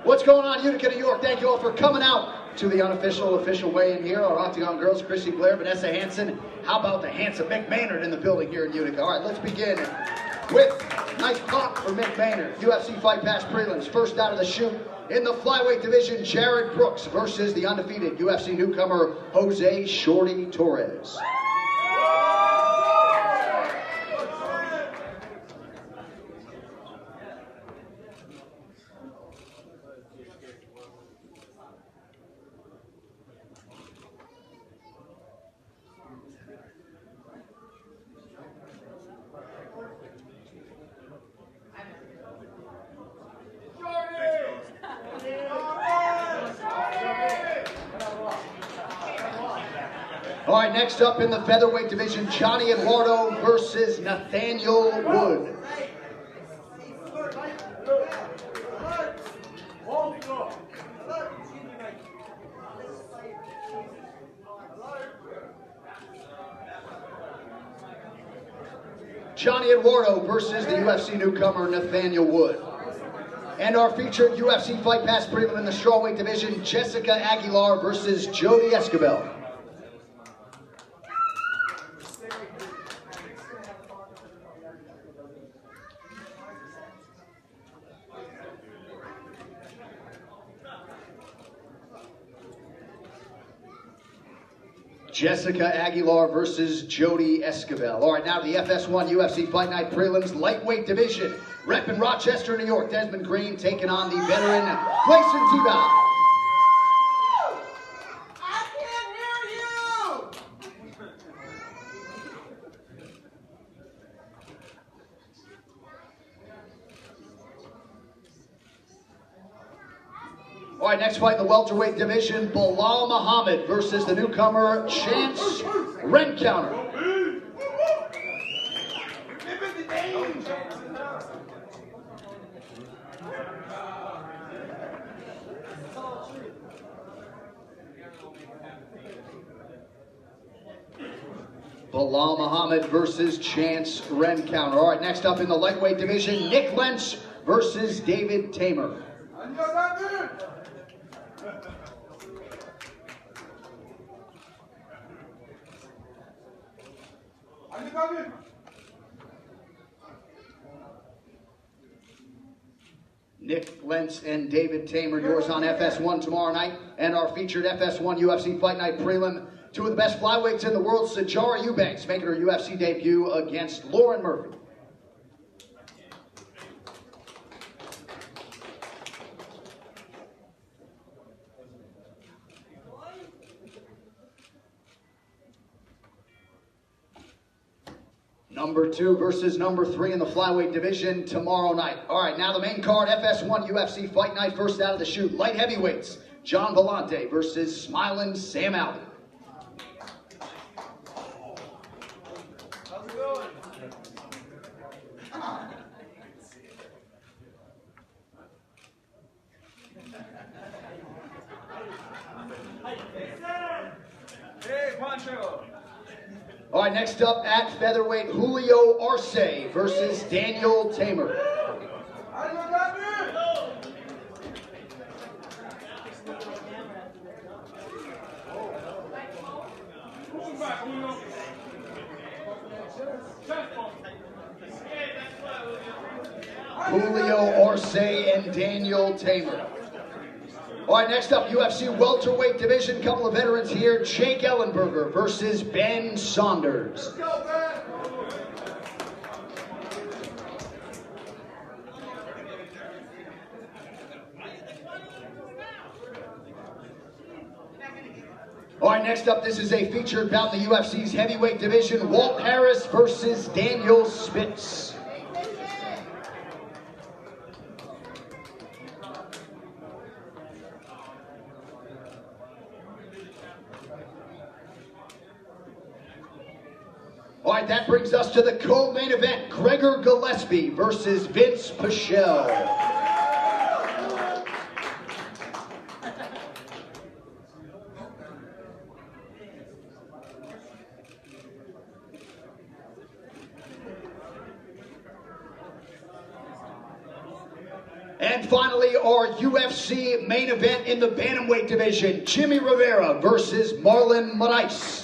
What's going on, Utica, New York? Thank you all for coming out to the official weigh-in here. Our Octagon girls, Chrissy Blair, Vanessa Hansen. How about the handsome Mick Maynard in the building here in Utica? All right, let's begin with nice pop for Mick Maynard. UFC Fight Pass prelims. First out of the chute in the flyweight division, Jared Brooks versus the undefeated UFC newcomer, Jose Shorty Torres. All right, next up in the featherweight division, Johnny Eduardo versus Nathaniel Wood. Johnny Eduardo versus the UFC newcomer, Nathaniel Wood. And our featured UFC Fight Pass prelim in the strawweight division, Jessica Aguilar versus Jody Escobar. Jessica Aguilar versus Jody Escobar. All right, now to the FS1 UFC Fight Night prelims, lightweight division. Rep in Rochester, New York, Desmond Green taking on the veteran Gleison Tebow. I can't hear you! All right, next fight in the welterweight division, Bilal Muhammad versus the newcomer, Chance Rencounter. Bilal Muhammad versus Chance Rencounter. All right, next up in the lightweight division, Nick Lentz versus David Tamer. Nick Lentz and David Tamer, yours on FS1 tomorrow night. And our featured FS1 UFC Fight Night prelim, two of the best flyweights in the world, Sijara Eubanks making her UFC debut against Lauren Murphy. Number 2 versus number 3 in the flyweight division tomorrow night. All right, now the main card, FS1 UFC Fight Night, first out of the chute. Light heavyweights, John Vellante versus Smiling Sam Alvey. How's it going? Hey, Pancho! All right, next up at featherweight, Julio Arce versus Daniel Tamer. Julio Arce and Daniel Tamer. All right, next up, UFC welterweight division. Couple of veterans here. Jake Ellenberger versus Ben Saunders. All right, next up, this is a featured bout in the UFC's heavyweight division. Walt Harris versus Daniel Spitz. All right, that brings us to the co-main event, Gregor Gillespie versus Vince Pichel. And finally, our UFC main event in the bantamweight division, Jimmy Rivera versus Marlon Moraes.